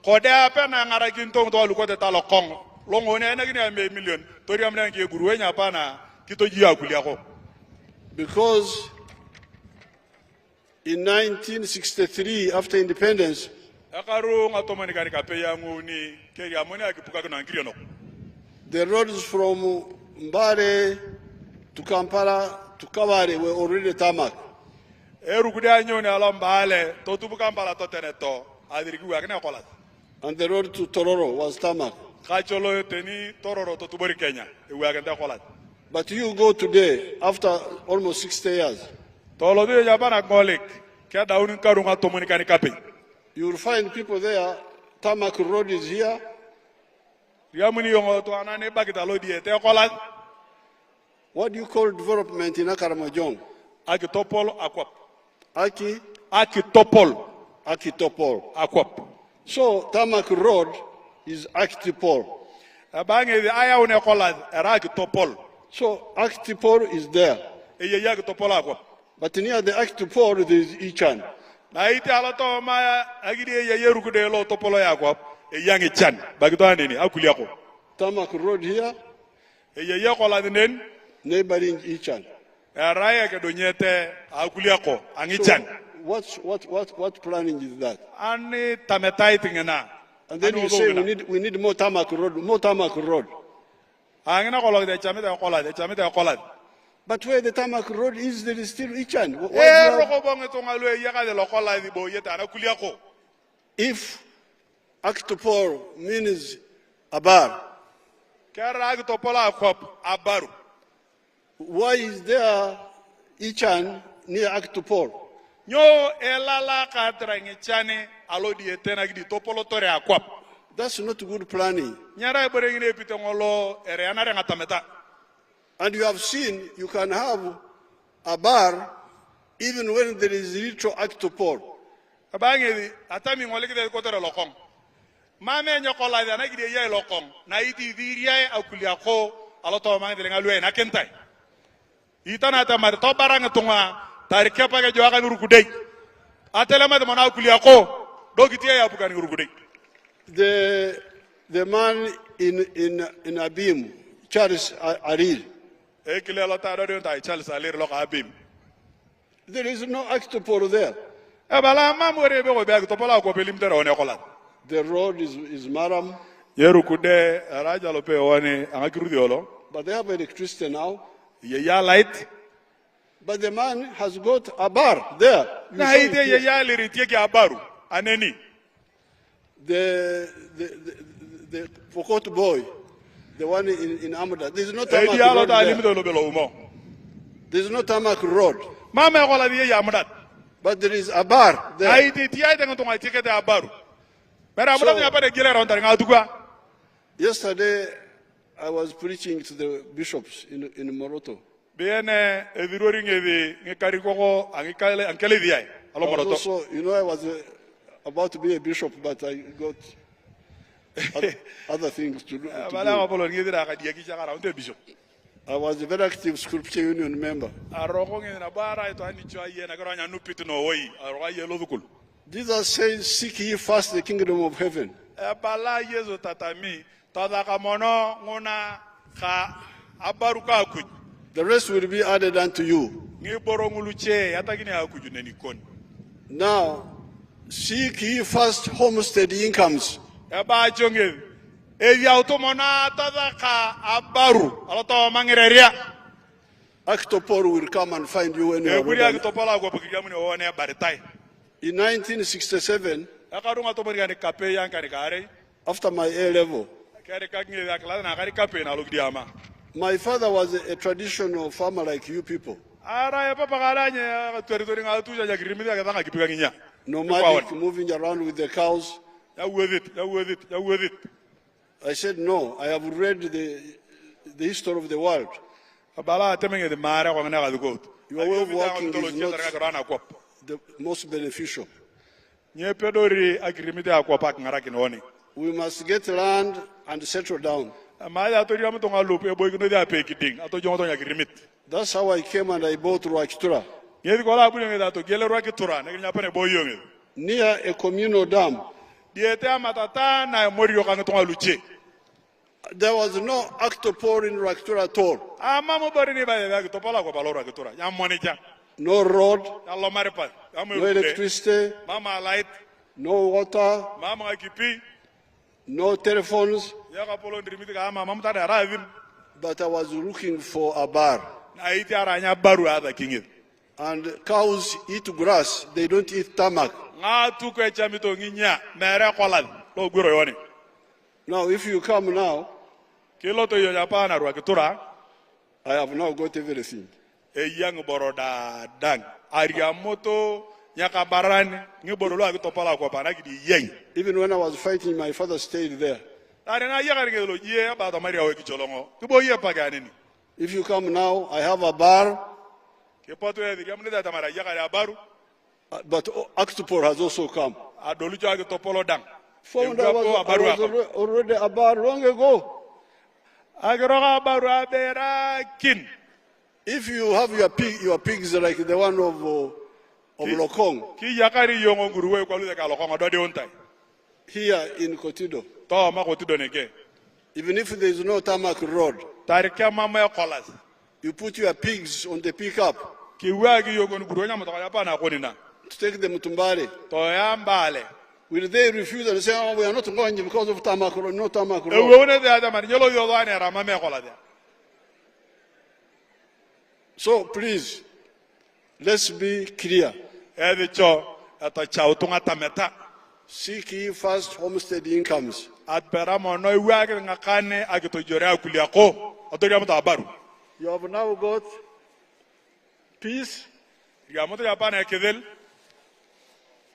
Kode apa na ngara kinto to lu ko te talo kong. Longo ne na gina me million. Tori amna ke guru enya pa na kito ji akuli ako. Because in 1963, after independence, Akaru ngatomani kari kape ya nguni ke ya moni akipuka kana ngiri no. the roads from Mbare to Kampala to Kaware were already tarmac. Rugude anyo ne alombale to tubuka mbala to teneto. Adiriki wa kana kola. And the road to Tororo was tarmac. Kacholo teni tororo to tubori Kenya. Ewa kenda kola. But you go today, after almost 60 years, Tolo de Japana golik. Ke daunin karu ngatomani kani kape. you will find people there, tarmac road is here, Yamuni yongo to anane bakita lo die te kola. what do you call development in Akaramojong? Aki topol akwap. Aki, Aki topol Akitopol. akwap. So tarmac road is Akitopol. Abange di aya une kola era aki topol. So Akitopol is there. Eye ya aki topol akwap. But near the Akitopol, there is Ichan. Na ite alato ma agidi eye yerukude lo topolo ya akwap. Yangi chan bagito anini akuli ako. Tarmac road here, Eye ye kola dinen neighboring Ichan. era ya ke donyete akuli ako angi So chan. what planning is that? Ani tametai tingena. And then you say we need more tarmac road, more tarmac road. Angina kola de chamete kola. But where the tarmac road is, there is still Ichan. Roko bonge to ngalo ye ka de lo kola di bo yeta na kuli ako. If Akitopol means Abar, Kera aki topola akwap abaru. why is there Ichan near Akitopol? Nyo elala katra ngichane alo di etena gidi topolo tore akwap. That's not good planning. Nyara ebere ngine pite ngolo ere anare ngatameta. And you have seen you can have a bar even when there is little Akitopol. Abange di atami ngole kide kotere lokong. Mame nyokola da na gidi ye lokong. Na iti viria akuli ako alo to mangi de ngalwe na kentai. Itana ta mar to baranga tunga tarike pa ke joga ngurukudei. Atele ma de mona akuli ako dogiti ya bukan ngurukudei. The man in Abim, Charles Aril, Ekile lo ta do ta Charles Alir lo ka abim. there is no Akitopol there. E bala mamore be go be to pola ko belim tere one kola. The road is Maram, Yerukude raja lo pe one angakirudi olo. but they have electricity now. Ye ya light. But the man has got a bar there. You Na saw it ide here. ye ya liritie ki abaru aneni. The Pokot boy, the one in Amada, there is no E tarmac di alo road ta there. limdo lo belo umo. There is no tarmac road. Mama kola di yamudat. But there is a bar there. Ai ti tiai dengan tungai tiket abaru. Mera mudat ni apa de gila rontar ngadugua. Yesterday, I was preaching to the bishops in Moroto. Biene eviroring evi ngekari koko angkele diai. Alo Moroto. Also, I was about to be a bishop, but I got other things to do. Bala ngapolo ngidira ka dia kicha kara unte bishop. I was a very active scripture union member. Jesus says, seek ye first the kingdom of heaven. The rest will be added unto you. Now, seek ye first homestead incomes. Actopor will come and find you when you are ready. In 1967, after my A level, my father was a traditional farmer like you people. Nomadic, moving around with the cows. I said, no, I have read the history of the world. Your way of working is not the most beneficial. We must get land and settle down. That's how I came and I bought Ruakitura. Near a communal dam. There was no actopor in Ruakitura at all. No road, no electricity, no water, no telephones. But I was looking for a bar. And cows eat grass, they don't eat tarmac. Now, if you come now, I have now got everything. Even when I was fighting, my father stayed there. If you come now, I have a bar. But Actopor has also come. Found I was already a bar long ago. If you have your pigs like the one of Lokong, here in Kotido, even if there is no tarmac road, you put your pigs on the pickup to take them to Mbale. Will they refuse and say, oh, we are not going because of tarmac road, no tarmac road? So please, let's be clear. Seek ye first homestead incomes. You have now got peace.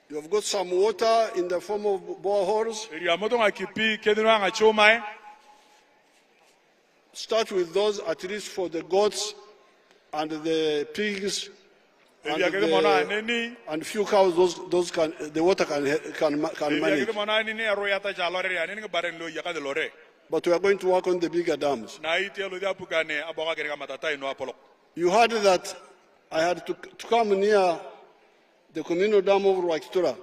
You have got some water in the form of boreholes. Start with those at least for the goats and the pigs and few cows. Those can the water can manage. But we are going to work on the bigger dams. You heard that I had to come near the communal dam of Ruakitura.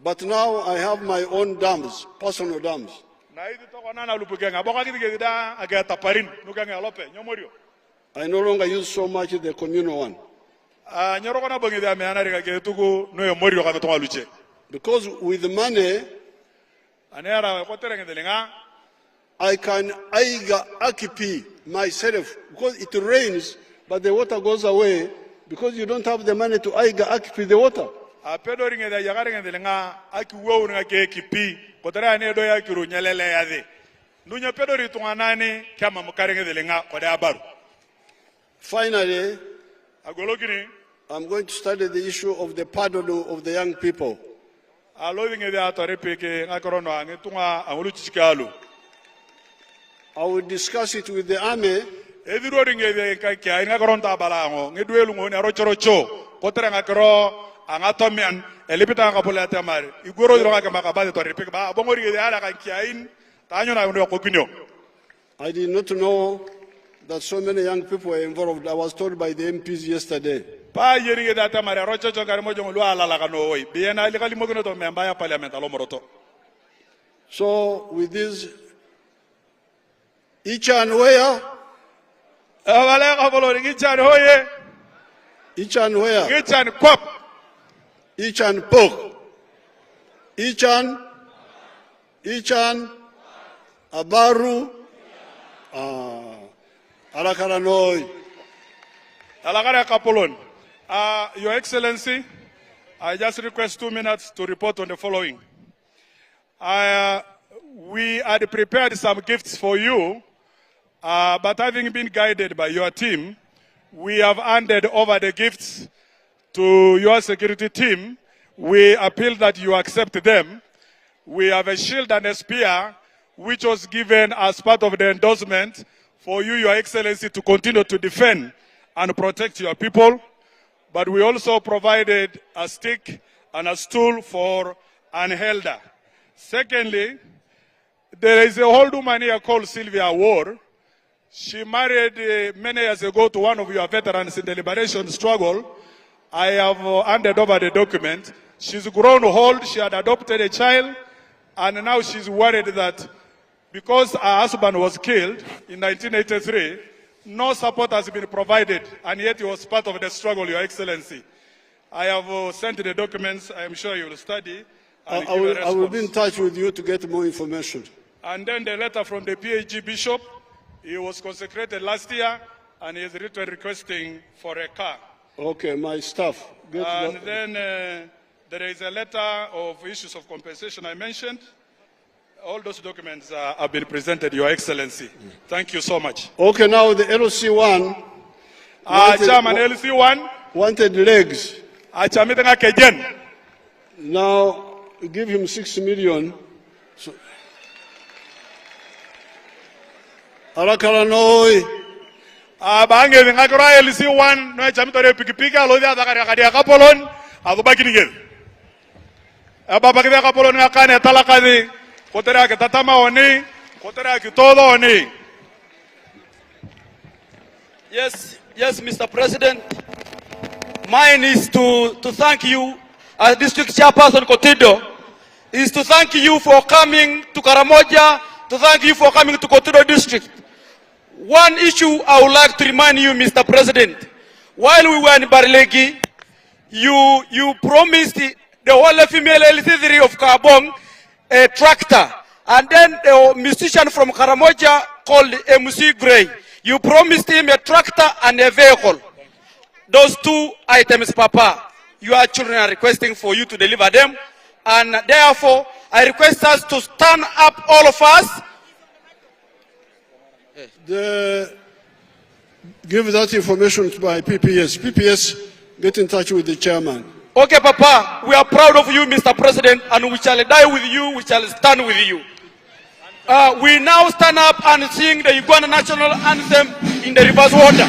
But now I have my own dams, personal dams. I no longer use so much the communal one. Because with money, I can occupy myself because it rains, but the water goes away because you don't have the money to occupy the water. Nunya pedori tunganani kama mukarenge delenga kwa abaru. Finally, Agologini I'm going to study the issue of the pardon of the young people. alovinge dia torepeke ngakorono angetunga angulu chichikalu. I will discuss it with the army. Ediro ringe de kakia ngakoronta balango ngeduelu ngoni arochorocho potere ngakoro angatomian elipita ngapole atamari igoro ronga kama kabade torepeke ba bongori de ala kakia tanyo na ndo kokinyo. I did not know that so many young people were involved. I was told by the MPs yesterday. Pa yeringe data mari arochocho karimo jongo ala la kanoi biena ile kalimo kino to memba ya parliament alomoroto. So with this, each and where? Awale kabolo ngichan hoye Each and where? ngichan kop Each and poke. Each and abaru. Alakaranoi. alagara kapolon. Your Excellency, I just request 2 minutes to report on the following. We had prepared some gifts for you, but having been guided by your team, we have handed over the gifts to your security team. We appeal that you accept them. We have a shield and a spear, which was given as part of the endorsement for you, Your Excellency, to continue to defend and protect your people. But we also provided a stick and a stool for an elder. Secondly, there is a old woman here called Sylvia Ward. She married many years ago to one of your veterans in the liberation struggle. I have handed over the document. She's grown old, she had adopted a child, and now she's worried that because her husband was killed in 1983, no support has been provided, and yet he was part of the struggle, Your Excellency. I have sent the documents. I am sure you will study. And I will be in touch with you to get more information. And then the letter from the PAG Bishop. He was consecrated last year, and he is written requesting for a car. Okay, my staff. And then there is a letter of issues of compensation I mentioned. All those documents have been presented, Your Excellency. Thank you so much. Okay, now the LC1 Chairman LC1 wanted legs. Chairman Kejen. Now give him 6 million. So, Alakaranoi. Bange ngakora LC1 no chamitore pikipiki alodia dakari akapolon agubakinige. Ababakide akapolon ngakane talakadi. Kotera ke tatama oni, kotera ke todo oni. Yes, Mr. President. Mine is to thank you as District Chairperson Kotido, is to thank you for coming to Karamoja, to thank you for coming to Kotido District. One issue I would like to remind you, Mr. President. While we were in Barilegi, you promised the whole female LC3 of Kabong a tractor, and then a musician from Karamoja called MC Gray. You promised him a tractor and a vehicle. Those 2 items, Papa, your children are requesting for you to deliver them, and therefore I request us to stand up, all of us. Give that information to my PPS. PPS, get in touch with the chairman. Okay, Papa, we are proud of you, Mr. President, and we shall die with you, we shall stand with you. We now stand up and sing the Uganda national anthem in the reverse order.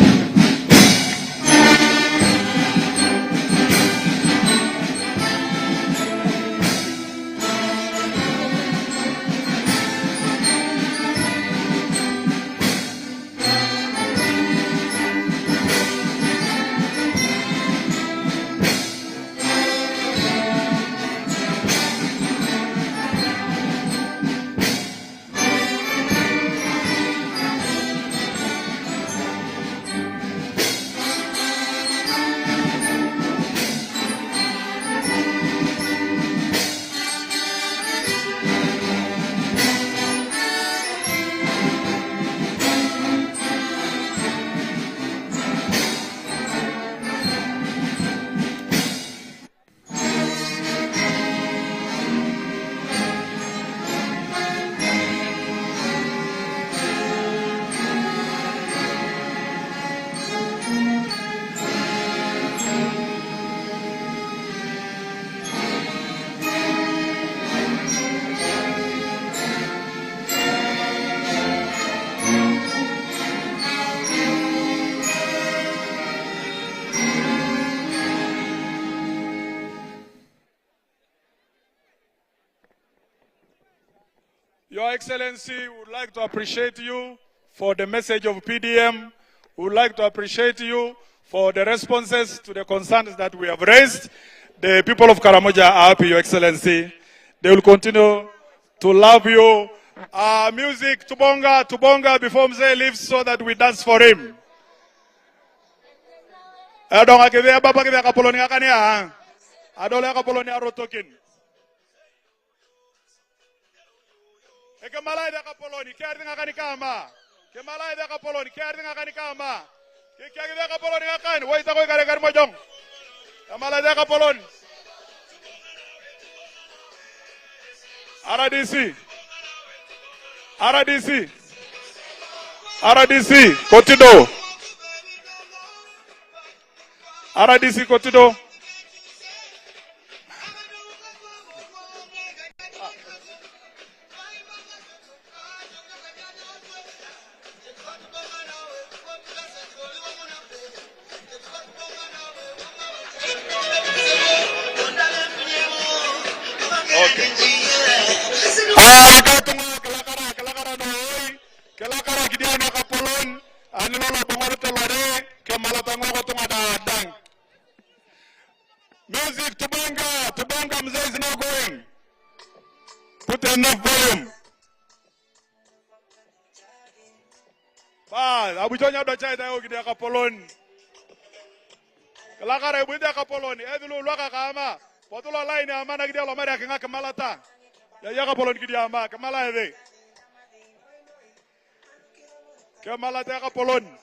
Your Excellency, we would like to appreciate you for the message of PDM. We would like to appreciate you for the responses to the concerns that we have raised. The people of Karamoja are happy, Your Excellency. They will continue to love you. Music, Tubonga, before Mzee leaves so that we dance for him. Adonga kivya baba kivya kapoloni akania. Adole kapoloni arotokin. Kemalai da kapoloni, kerting akani kama. Kemalai da kapoloni, kerting akani kama. Kiki da kapoloni akani, wait ako kare mojong. Kemalai da kapoloni. RDC, Kotido. RDC, Kotido. Kelakara kidiana kapolon anilala bongorte lare kemalatango kotunga dadang. Music Tubonga Mzee is not going. Put enough volume. Abujonya do chai tayo kidia kapolon. Kelakara ibudia kapolon edulu lwaka kama. Potulo line amana kidia lo mari akinga kemalata. Ya kapolon kidia ama kemala ede. Kemalata kapolon.